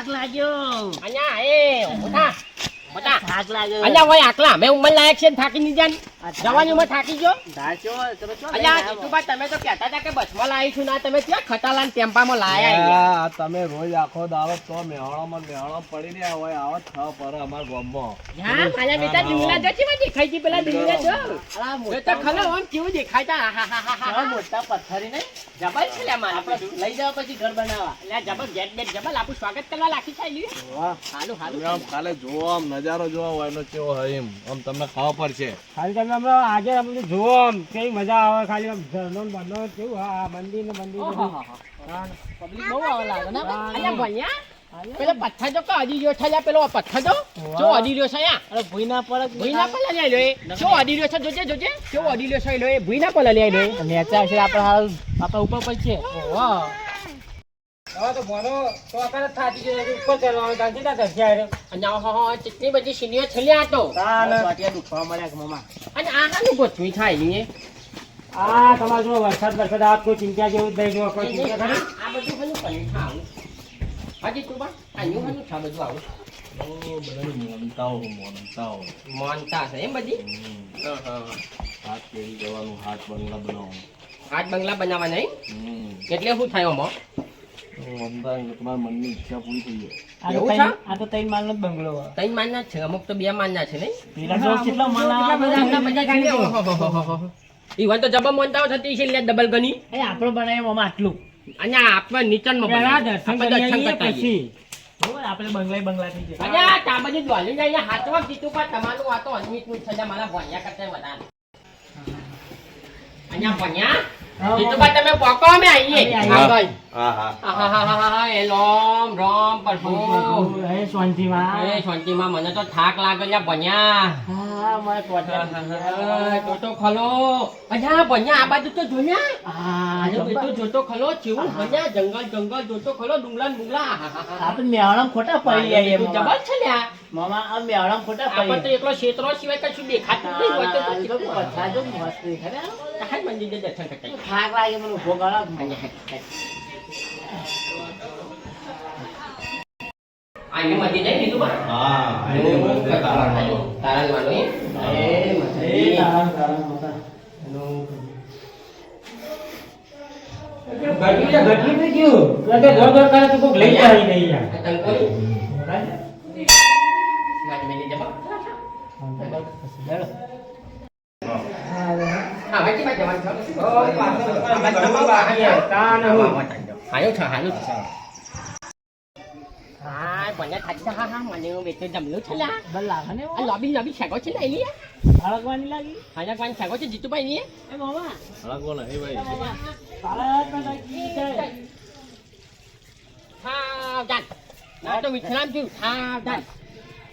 લાગ્યો અહીંયા એ મોટા મોટા થાક લાગ્યો અહીંયા હોય આકલા મેં ઉંમર લાયક છે ને થાકી નહીં જાન જવાની ઉંમર થાકી ગયો ધાચો તમે ચો અહીંયા જીતુભા તમે તો કહેતા હતા કે બસમાં લાવી છું ના તમે ત્યાં ખટાલા ને ટેમ્પામાં લાયા આ તમે રોજ આખો દાડો તો મેહોણામાં પડી રહ્યા હોય આવો છ પર અમાર ગામમાં હા ખાલા બેટા ડુંગરા જો કેવા દેખાય છે પેલા ડુંગરા જો અલા એ તો ખલો આમ કેવું દેખાય તા મોટા મોટા પથ્થરી ને જબલ છે લે મારા આપણે લઈ જાવ પછી ઘર બનાવવા લે જબલ ગેટ બેટ જબલ આપણું સ્વાગત કરવા લાખી છે લ્યો વાહ હાલો હાલો આમ ખાલે જોવો આમ નજારો જોવો હોય એનો કેવો હોય એમ આમ તમને ખાવા પડશે ખાલી તમે અમે આજે અમે જુઓ આમ કેવી મજા આવે ખાલી આમ ઝરણો ને બંધો કેવું હા મંદિર ને મંદિર પબ્લિક બહુ આવે લાગે ને અહીંયા ભણ્યા પેલો પથ્થર જો અડી રહ્યો છે લ્યા પેલો પથ્થર જો અડી રહ્યો છે યા અરે ભૂઈના પર ભૂઈના પલ્લા લે લો જો અડી રહ્યો છે જોજે જોજે જો અડી રહ્યો છે લો એ ભૂઈના પલ્લા લે લો નેચા છે આપણે હાલ આપણે ઉપર પર છે વાહ હવે તો ભણો તો અકર જ થાકી ગયો ઉપર ચડવાનું ત્યાંથી ના ધસ્યા રે અને હા ચટણી બધી સીનીઓ છલ્યા તો પાટિયા દુખવા મળ્યા મામા અને આ હાનું ગોઠવી થાય ની આ તમારે જો વરસાદ આ કોઈ ચિંતા જેવું જ નહીં જો કોઈ ચિંતા ખરી આ બધું હનું કરી ખાવું હાજી તું બા આ ન્યુ હનું છા બધું આવું મોનતાઓ માનતા છે એમ બધી હાથ કેરી જવાનું હાથ બંગલા બનાવવાનું આજ બંગલા બનાવવા નહીં એટલે શું થાય આમાં તમારા મનની ઈચ્છા પૂરી થઈ જાય એવું છે? આ તો ત્રણ માળનો જ બંગલો ત્રણ માનના છે અમુક તો બે માનના છે નહીં પેલા જો કેટલા માળ ઈવન તો જબર મોનતાઓ થતી છે એટલે ડબલ ગની આપણો બનાવ્યો મામા આટલું અને આપણે નીચનમાં પેલા બનાવીએ. દર્શન આપણે કરી દર્શન આવીએ કરતા આવીએ. પછી બરોબર આપણે બંગલા થઈ જાય અને આ તાંબાજી જ્વાલી ને અહીંયા હાથમાં કીધું પણ તમારું આ તો અનમિતનું છે મારા ભણ્યા કરતા વધારે અહીંયા ભણ્યા જીતુભા તમે પોકો અમે આવીએ આગળ હા હા આહાહાહા, એ રામ રામ પ્રભુ હે શાંતિમાં એ શાંતિમાં મને તો થાક લાગે છે ભણ્યા હા મારે પોટિયા જોતો ખલો અજા ભણ્યા આ બાજુ તો જોયા હા આજે બેટો જોતો ખલો ચેવું ભણ્યા જંગલ જંગલ જોતો ખલો ડુંગલા ને ડુંગલા આપણે મેળામાં ખોટા પડી જાય તું જબર છે ને આ. મામા આ મેળામાં ખોટા આપણે તો પડી એકલો ક્ષેત્રો સિવાય કશું દેખાતું નહીં હોય તો કેટલું પથ્થર જો મસ્ત દેખાય ને. હાલ મંદિરે દર્શન કરતા આવીએ. થાક લાગે મને ઉભો કરો આયુ મંદિર જઈ લીધું બા હા તારાનું એમ? ઘટલી થઈ ગયું એટલે દોડ દોડ કરે તો કોક લઈ જાય નહીં યાર આ તંકોરી? ગાડી મેલી જવા. હા, વાંચી માં જવાનું છે. આ બાજુ બાકી છે. હાલું છે, હાલું છે. હા, મને ખાતા હા હા મને બેટો જમલું છે લા. બલ લાગે ને આ લોબી લોબી છેગો છે ને એલી હળગવાની લાગી હાજા કોણ છેગો છે જીતુભાઈ ની એ મામા હળગવો નહીં ભાઈ હા જાન ના તો વિશ્રામ થયું હા જાન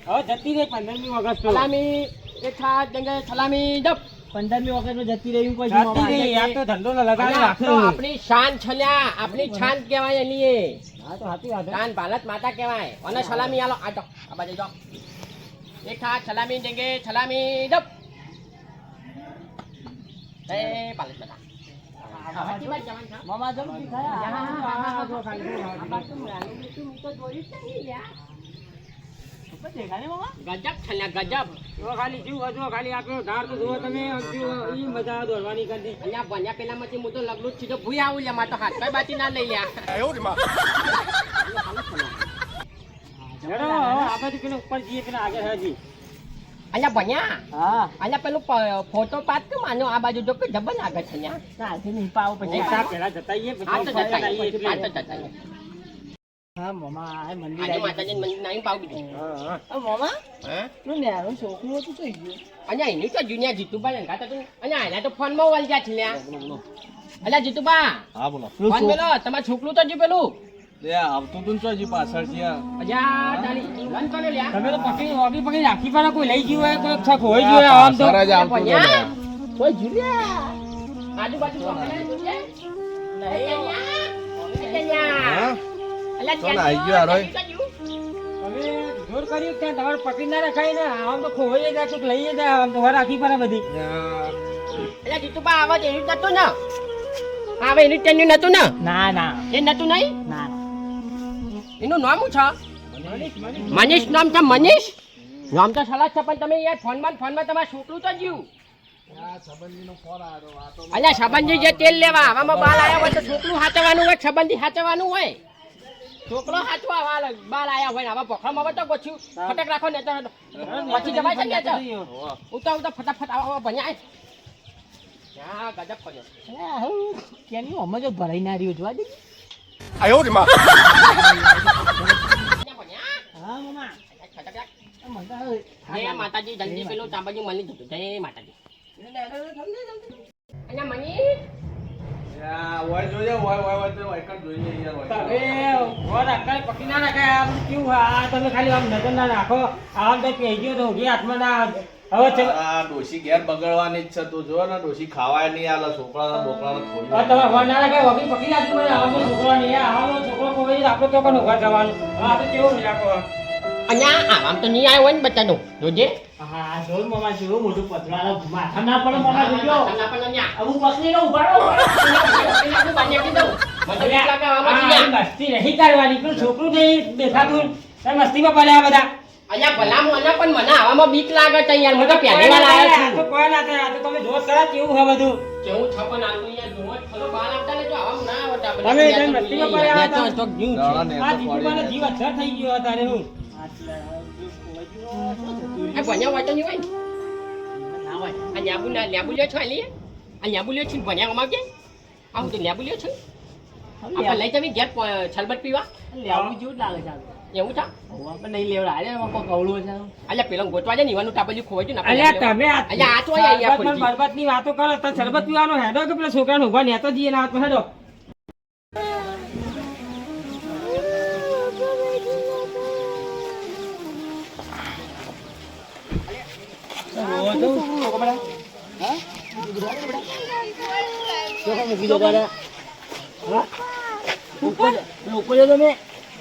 હવે જતી રહી 15મી ઓગસ્ટ સલામી એક હાથ દંગે સલામી જપ 15મી વખત જતી રહી કોઈ જતી રહી આ તો ધંધો ને લગાવી આ તો રાખે આપણી શાન છલ્યા આપણી છાન કહેવાય એની હા તો હાથી વાત શાન ભારત માતા કહેવાય અને સલામી આલો આ તો આ બાજુ જો એક હાથ સલામી દંગે સલામી જપ એ ભારત માતા મામા જમ ગજબ છલ્યા ગજબ ખાલી જીવ હજુ ખાલી આપણો ધાર તો જુઓ તમે ઈ મજા દોડવાની કરી અહીંયા બન્યા પેલામાંથી હું તો લગલું જ છું તો ભૂઈ આવું લ્યા મારે તો હાથ કઈ બાકી ના લઈ લ્યા હેડો આપણે પેલા ઉપર જઈએ પેલા આગળ હજી અહીંયા બન્યા હા અહીંયા પેલું ફોટો પાડ કે માનો આ બાજુ જો કે જબર લાગે છે અહીંયા ચાલથી નહીં પાવ પછી એક સાથ પહેલા જતા આવીએ આ તો પછી જતા આવીએ એટલે. આ તો જતા હા મામા આ મંદિર આજે આવી માતાજી મંદિર નાઈ પાવ દીધું હા, હા. ગયું. મામા હે તું નેનું છોકરું હતું થઈ ગયું અહીંયા એની તો જુનિયા જીતુભાઈ લંકા તો અહીંયા એના તો ફોનમાં વળગ્યા છે લ્યા અલ્યા જીતુબા હા બોલો ફોન મેલો તમારું છોકરું તો ji પેલું તે આવતું તું ને હજી પાછળ છે અજા તારી લન કરો લ્યા તમે તો પકડી રાખી પાડો કોઈ લઈ ગયું હોય કોઈ છક હોય ગયું હોય આમ તો પાછળ જ આવતું હતું બન્યા? લ્યા. કોઈ જુલિયા આજુબાજુ પકડે જુલિયા નહીં અહીંયા હા? અલ્યા ચાલ, આઈ ગયો હારો. તમે જોર કર્યું ત્યાં તમારે પકડી ના રખાય ને આમ તો ખોવાઈ જાય કોઈક લઈ જાય આમ તો રાખી પડે બધી અલ્યા જીતુબા આવાજ એનું જ નતું ને આવે એનું જ તેનું નતું ને ના ના એ નતું નહીં ના એનું નામ શું છે મનીષ નામ છે મનીષ નામ તો સલાહ છે પણ તમે યાર ફોનમાં તમારે છોકરું તો જીવ અલ્યા સંબંધી જે તેલ લેવા આવામાં બાલ આયા હોય તો છોકરું સાચવવાનું હોય સંબંધી સાચવવાનું હોય છોકરો સાચવા બાલ આયા હોય આવા પોખરામાં હોય તો ગોચ્યું ફટક રાખો ને તો પછી જવાય છે ને તો ઉતા ફટાફટ આવા ભણ્યા હા ગજબ કર્યો કેની અમે જો ભરાઈ ના રહ્યો જોવા દે આયો રે માં હા મામા જય માતાજી જલ્દી પેલું ચાંબાજી મળી જતું જય માતાજી અહીંયા મની હોય જોઈએ હોય તો એક જ જોઈએ યાર હોય તમે વર અક્કલ પકડી ના નાખે આમ કેવું આ તમે ખાલી આમ નજર ના નાખો આમ તો કહી ગયો તો ઉભી હાથમાં ના હવે ચલો આ ડોશી ઘેર બગડવાની જ છે તું જો ને ડોશી ખાવાય નહીં આલે છોકરાના બોકરાને થોડી તમે વર ના નાખે વગી પકડી નાખી મને આમ તો છોકરો નહીં આમ છોકરો કોઈ આપણે તો પણ ઉભા થવાનું હવે આપણે કેવું રાખો અહીંયા આમ તો નહીં આવ્યો હોય ને બચ્ચાનું જોજે હા જોર મામા જેવું મોટું પતરાળો માથા ના પડે મામા જોજો ના પણ ન્યા હું પકડીને ઉભા રહો મસ્તી નહીં કરવાની પેલું છોકરું નહીં દેખાતું તમે મસ્તીમાં પડ્યા બધા અહીંયા ભલા મોના પણ મને આવામાં બીક લાગે છે યાર મને તો પહેલી વાર આવ્યો આ તો છું કોઈ ના થાય આ તો તમે જોત કરા કેવું છે બધું કેવું છે પણ આ તો યાર જોવા ખરો બાલ આપતા ને જો આમ ના આવતા તમે તમે મસ્તીમાં પડ્યા હતા. તો જીવ છે આ જીવવાનો જીવ અસર થઈ ગયો અત્યારે હું આ ભણ્યા હોય તો નહીં હોય ને ના હોય આ લેબુ લ્યો છો લે આ લેબુ લ્યો છું ભણ્યા અમાર કે આ હું તો લેબુ લ્યો છું આપણે લઈ જવી ઘેર છલબટ પીવા લેવું જેવું જ લાગે છે એવું છે આપણે નહીં લેવડા અરે કોઈ કવડું છે અલ્યા પેલો ગોતવા જાય ને ઈવાનું ટાપલ્યું ખોવાઈ ગયું ને અલ્યા તમે અલ્યા આ તો અહીંયા બરબાદ બરબાદની વાતો કરો તો શરબત પીવાનો હેડો કે પેલા છોકરાને ઉભા નેતો જઈએ ના હાથમાં હેડો મૂકી દો તારે ઉપર તમે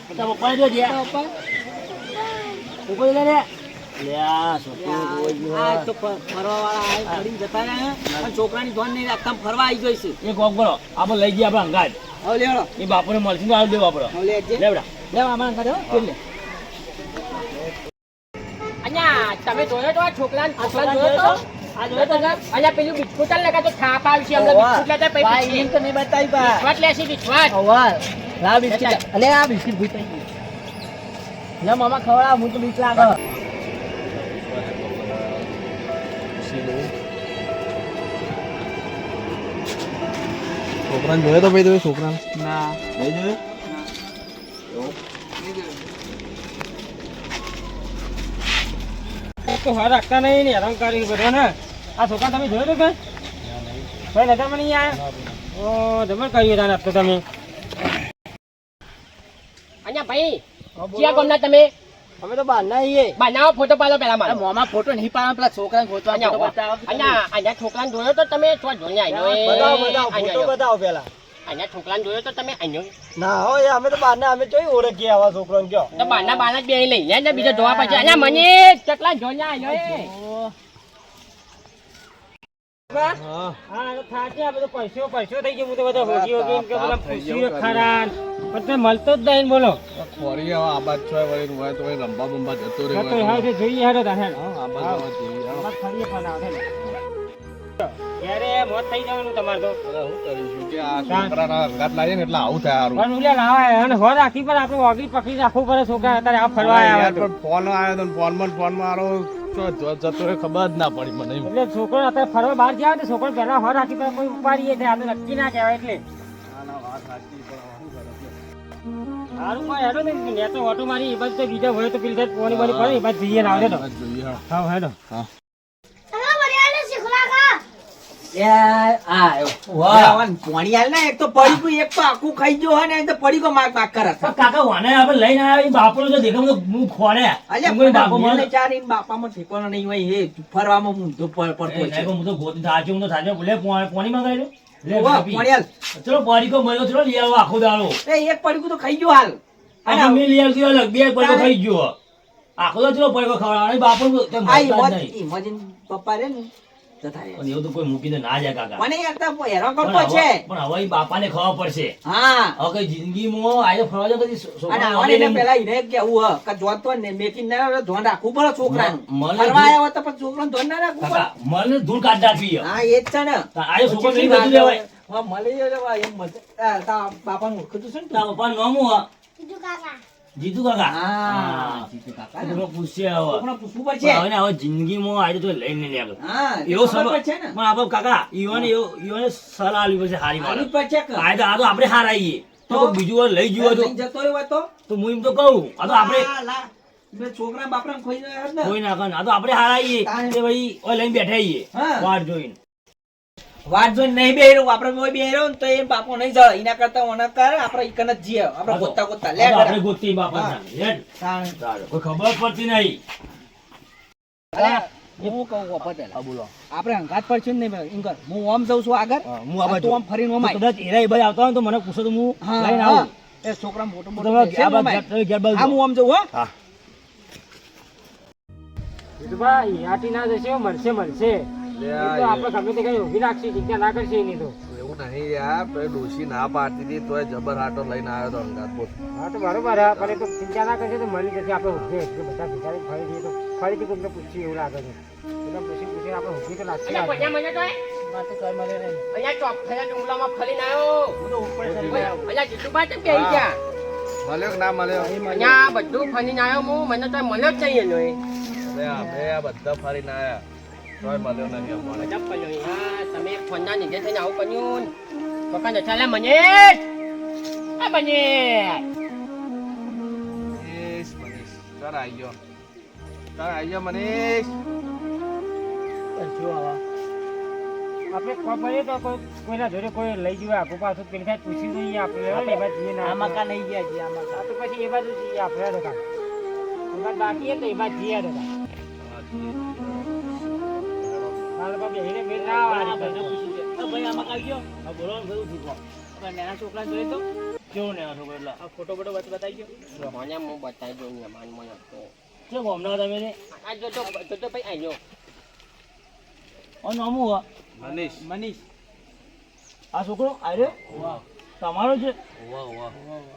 પપ્પા જો જ્યાં ઉપર લે છોકરાની ધોન નહીં રાખતા ફરવા આવી ગઈ છે એ કોક કરો આપણે લઈ ગયા આપણે અંગાજ હવે લેવડો એ બાપુને મળશે ને દેવો આપણો હવે લેજે લેવડા લેવા અમારા અંગાજ હો કેટલે અહીંયા તમે જોયો તો આ છોકરાને જોયો તો આ જોયો તો અલ્યા પેલું બિસ્કુટ લગા તો થાપ આવી છે અમને બિસ્કુટ લેતા ભાઈ એમ તો નહીં બતાવી પા બિસ્કુટ લેસી બિસ્કુટ અવાજ લાવ બિસ્કિટ અલે આ બિસ્કિટ ભૂઈ પડી લે મામા ખવડાવ હું તો બીક લાગે છોકરાને જોયો તો ભાઈ તમે છોકરાને ના નહીં જોયો તો હા રાખતા નહીં ને હેરાન કરી બધા ને આ છોકરા તમે જોયો તો કઈ નજર માં નહીં આયા ઓ જબર કર્યું તાને તો તમે અહીંયા ભાઈ ક્યાં ગામના તમે અમે તો બહાર ના આવીએ બનાવો ફોટો પાડો પેલા મારો મોમાં ફોટો નહીં પાડવાનો પેલા છોકરાને ફોટો અહીંયા છોકરાને જોયો તો તમે તો જોઈને આવ્યો બતાવો પેલા અહીંયા છોકરાને જોયો તો તમે આવ્યો ના હો એ અમે તો બહાર ના અમે જોઈ ઓળખીએ આવા છોકરાને કયો તો બાના બાના જ બે લઈ જાય ને બીજો જોવા પછી અહીંયા મને કેટલા જોઈને આવ્યો હા તો થાકે આ બધો પૈસો થઈ ગયો હું તો બધા હોગી હોગી કે પેલા પૂછ્યું ખરાન પણ તે મળતો જ નહીં બોલો ફરી હવે આબાદ છો વળી હોય તો એ રંબા બંબા જતો તો રહે હા તે જોઈએ હેડો તા હેડ આબાદ જવા જોઈએ આમાં ફરીએ પણ આવે હેડ ક્યારે મોત થઈ જવાનું તમારે તો શું કરીશું કે આ છોકરાના અંગાત લાવીએ ને એટલે આવું થાય હારું પણ ઉલ્યા લાવાય અને હો રાખી પણ આપણે ઓગી પકડી રાખવું પડે છોકરા અત્યારે આ ફરવા યાર આવ્યા પણ ફોન આવ્યો તો ફોનમાં મારો જતો રહે ખબર જ ના પડી મને એટલે છોકરો અત્યારે ફરવા બહાર જાય તો છોકરો પહેલા હો રાખી પણ કોઈ ઉપાડીએ આ તો નક્કી ના કહેવાય એટલે સારું કોઈ હેડો ને મેં તો ઓટો મારી એ બાજુ તો બીજા હોય તો પેલી સાઈડ પોણી બોની પડે એ બાજુ જઈએ ના હેડો જોઈએ હા હેડો કાકા વાને આપણે લઈને આવ્યા એ બાપુનો જો દેખો હું ખોડે હું તો ગોતી થાચું હું તો થાચું બોલે પોણી મંગાવી લે ચલો પાણી કો મળ્યો ચલો લઈ આવો આખો દાડો એક પડીકું તો ખાઈ ગયો હાલ આ મેં લઈ આવતી અલગ બે પડીકો ખાઈ ગયો આખો દાડો ચલો પડીકો ખવડાવવાનો બાપુ પપ્પા રે ને જતા રહ્યા. પણ એવું તો કોઈ મૂકીને ના જાય કાકા. મને યાર તો હેરાન પણ કરતો છે. હવે પણ હવે ઈ બાપાને ખબર પડશે. હા હવે કઈ જિંદગીમાં આજે ફરવા જાવ કદી અને છોકરાને આવવાને મળીને એને પેલા એને કેવું હ કે જોતો ને મેકિંગ ના આવે તો ધ્યાન રાખવું પડે છોકરાનું. મને ફરવા આવ્યા હોય તો પણ છોકરાનું ધ્યાન ના રાખવું પડે. કાકા મને ધૂળ કાઢ નાખવી હા એ જ છે ને. આજે છોકરો પછી નહીં બધું લેવાય. હા, મળી ગયો લેવા એમ મજા. તારા બાપાનું ઓળખતું છે ને તું? તારા પપ્પાનું નામ હું હા? જીતુ કાકા. હા, જીતુ કાકા ને. છોકરો પૂછશે હવે. છોકરાને પૂછવું પડશે. પણ હવે ને હવે જિંદગીમાં આજે તો લઈને નહીં આગળ. હા, એવો ખબર સલાહ પડશે ને. પણ આપણે કાકા ઈવોને સલાહ આલવી પડશે હારી મારે. આની પડશે કે? આ તો આપણે હાર આવીએ તો તો? કોઈ બીજું વાર લઈ જવો લઈને જતો રહ્યો હોય તો? તો હું એમ તો કહું આ તો આપણે લા, લા. બે છોકરા બાપરાને ખોઈ જાય ને. કોઈ ના કરે આ તો આપણે હાર આવીએ તાણે. કે ભાઈ ઓય લઈને બેઠા આવીએ હા. વાટ જોઈને. વાત જોઈને નહીં બેહ્યો આપણે મોય બેહ્યો ને તો એ બાપો નહીં જળે એના કરતા ઓના કર આપણે ઈકન જ જીએ આપણે આ તો- ગોતતા ગોતતા આ લે તો આપણે ગડા. ગોતી બાપા હા. હેડ. તાણે. કોઈ ખબર પડતી નહીં. અરે, હું કહું વખત પહેલા. બોલો. આપણે હંગાત પડશે ને નહીં ઇંગર હું ઓમ જઉં છું આગળ હું આ બાજુ. તું આમ ફરીને ઓમ આય. કદાચ એરા એ બાજુ આવતા હોય ને તો મને પૂછો તો હું હા, લઈને હા. આવું. એ છોકરા મોટો તો મોટો તમે દેખશે આ ને ઓમ બાજુ આય. તમે ઘેર બાજુ હા, હું ઓમ જઉં હો. હા. જીતુભાઈ હાટી ના જશે મળશે મળશે લે એ તો આપણે ગમે તે કઈ ઊભી રાખશે ચિંતા ના કરશે એની તો એવું નહીં યાર પેલી ડોશી ના પાડતી હતી તોય જબર હાટો લઈને આવ્યો તો અંગાત બોલ. હા તો બરોબર હા પણ એ તો ચિંતા ના કરશે તો મળી જશે આપણે ઊભી એટલે બધા ભિખારી ફરી જઈએ તો ફરીથી કોઈને પૂછીએ એવું લાગે છે એટલે પૂછી આપણે ઊભી તો લાગશે અલ્યા પૈસા મને તો વાત કર મને નહીં. અહીંયા ચોકઠાના ડુંગલામાં ફરીને આવ્યો. હું તો ઉપર ચડી ગયો. અહીંયા જીતુભાઈ કેમ બેહી ગયા? મળ્યો કે ના મળ્યો? અહીંયા બધું ફરીને આવ્યો હું મને તો મળ્યો જ નહીં એનો એ. અરે અમે આ બધા ફરીને આયા તોય મળ્યો નહીં અમારે. ગજબ કર્યો યાર તમે ફોનના લીધે થઈને આવું કર્યું પપ્પા નથી ચાલે મનીષ આ મનીષ મનીષ ચાલ આવી ગયો. ચાલ આવી ગયો મનીષ. જો આવા. આપણે ખબર પડે તો કોઈના જોડે કોઈ લઈ જવા આખું પાછું પેલી થાય પૂછી દઈએ આપણે એ બાજુ જઈએ ના આ મકાન નહીં ગયા જી આ મકાન. આ તો પછી એ બાજુ જઈએ આપણે દુકાન એ બાજુ બાકી હે તો એ બાજુ જઈએ દુકાન હાલ બાબા બેહીને મેલ ના આવે આ બાજુ. ભાઈ આમાં કાઢ ગયો. હા, બોલો ને બધું ઠીક હોય. પણ નાના છોકરાને જોઈએ તો કેવો ને આ છોકરો એટલે? આ ફોટો બોટો બતાવી ગયો. મને હું બતાવી દઉં ને માન મને તો કેમ હમણાં તમે ને આ જોતો ભાઈ આવ્યો નામ હું મનીષ. મનીષ. આ છોકરો આર્યો વાહ તમારો છે વાહ વાહ.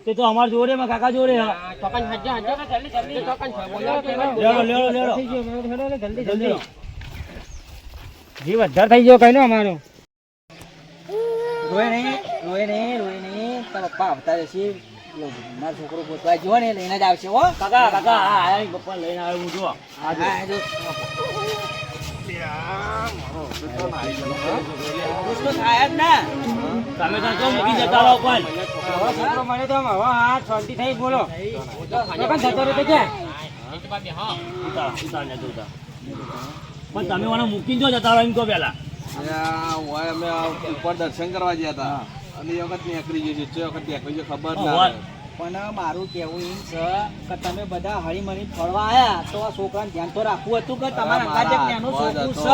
તે તો અમાર જોડે માં કાકા જોડે હા. ચોકન હજો હજો જલ્દી જલ્દી ચોકન લેડો લેડો લેડો થઈ ગયો મેળ હેડો ને જલ્દી જલ્દી જલ્દી જીવ વધારે થઈ ગયો કઈ નો અમારું રોય નહીં તારા પપ્પા આવતા રહેશે. પેલો મારો છોકરો ગોતવા જો ને લઈને જ આવશે હો. કાકા કાકા આ આયા પપ્પા લઈને આવ્યો હું જો હા, જો. ખુશ તો થાય જ ને. તમે તો મૂકી જતા રહો પણ હવે છોકરો મળે તો આમ હવે હા શાંતિ થઈ બોલો પણ જતો રહ્યો તો ક્યાં ઉતાર ને તો ઉતાર. પણ તમે મને મૂકીને જો જતા રહો એમ કહો પેલા. ઓય અમે આ ઉપર દર્શન કરવા ગયા હતા અને એ વખત નીકળી ગઈ છે વખત નીકળી ગઈ ખબર ના વાત. રહે. પણ મારું કહેવું એમ છે કે તમે બધા હળીમળી ફરવા આયા તો આ છોકરાને ધ્યાન તો રાખવું હતું કે તમારા અંગાજે એક નાનું છોકરું છે તો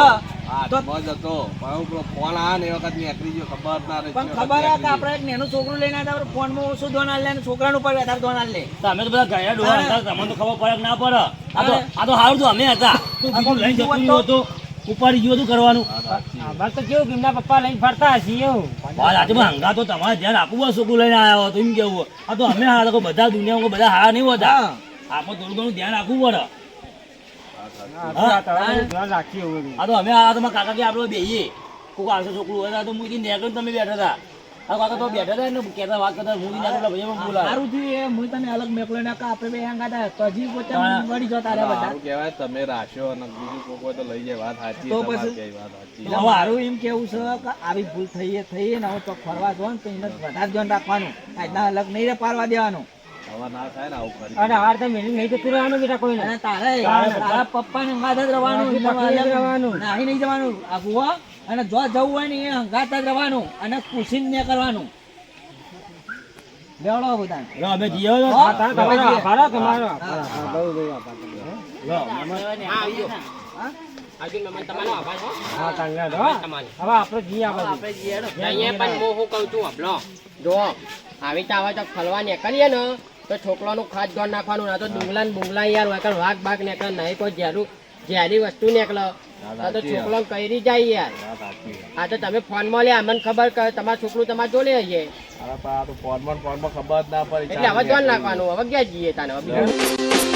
હાથમાં જ હતો. પણ હું પેલો ફોન આવ્યો ને એ વખત નીકળી ગયો ખબર ના રહી. પણ ખબર હે કે આપણે એક નાનું છોકરું લઈને આવ્યા આપણે ફોનમાં ઓછું ધોનાલ લે અને છોકરાનું ઉપર વધારે ધોનાલ લે. તમે તો બધા ગયા ડોહા હતા તમને તો ખબર પડે કે ના પડે. આ તો સારું તો અમે હતા તો બીજું લઈને જતું રહ્યું હતું ઉપાડી ગયું હતું કરવાનું. અમારે તો કેવું કે એમના પપ્પા લઈને ફરતા હશે એવું વાત આજે પણ હંગા તો તમારે ધ્યાન આપવું હોય છોકરું લઈને આવ્યા તો એમ કેવું આ તો અમે હારા તો બધા દુનિયામાં બધા હારા નહીં હોતા. આપણે થોડું ઘણું ધ્યાન રાખવું પડે. ધ્યાન રાખીએ એવું આ તો અમે આ તમારા કાકા કે આપણે બેહીએ કોક આવશે છોકરું હોય તો મૂકી નીકળ્યું તમે બેઠા હતા. આ કાકા તો બેઠા હતા ને કહેતા વાત કરતા મૂકી નીકળેલા ભાઈ પણ બોલાવે. સારું થયું એ હું તને અલગ મેકલો ને કે આપણે બે હંગાતા તો હજી પોતે વળી જતા રહ્યા બધા. સારું કહેવાય તમે રાખ્યો અને બીજું કોઈ કોઈ તો લઈ જાય. વાત સાચી તો તમારી પછી? કહેવી વાત સાચી. એટલે મારું એમ કેવું છે કે આવી ભૂલ થઈ ને હવે તો ફરવા જો ને તો એને વધારે ધ્યાન રાખવાનું. આજના અલગ નહીં રે પારવા દેવાનું. હવે ના થાય ને આવું કરી. અને હાર તો મેલી નહીં જતું રહેવાનું બેટા કોઈને અને તારા પપ્પા ને હંગાત જ રહેવાનું. બાકી નહીં રહેવાનું. નાહી નહીં જવાનું આખું હો. અને જો જવું હોય ને એ હંગાત જ રહેવાનું અને પૂછીને ને કરવાનું. બેવડો બધાને. લો અમે જઈએ હવે. હા, તમારો આભાર હો, તમારો હા. આભાર. બહુ બહુ આભાર લો, આવજો આવજો મહેમાન તમારો આભાર હો હા ચાલ્યા દો તમારો હવે આપણે જઈએ આ બાજુ. આપણે જઈએ હેડો. અહીંયા પણ હું શું કહું છું હબલો જો આવી તો આવે તો ફરવા નીકળીએ ને તો છોકરાનું ખાસ ધ્યાન નાખવાનું ના તો ડુંગલા ને બુંગલા યાર વગર વાઘ બાઘ નીકળે નહીં કોઈ ઝેરી વસ્તુ નીકળે આ તો છોકરો કરી જાય યાર. આ તો તમે ફોનમાં લે અમને ખબર કે તમારું છોકરું તમારે જોડે હશે અરે પણ આ તો ફોનમાં ખબર જ ના પડી એટલે હવે જોન નાખવાનું હવે ક્યાં જઈએ તાને હવે બીજું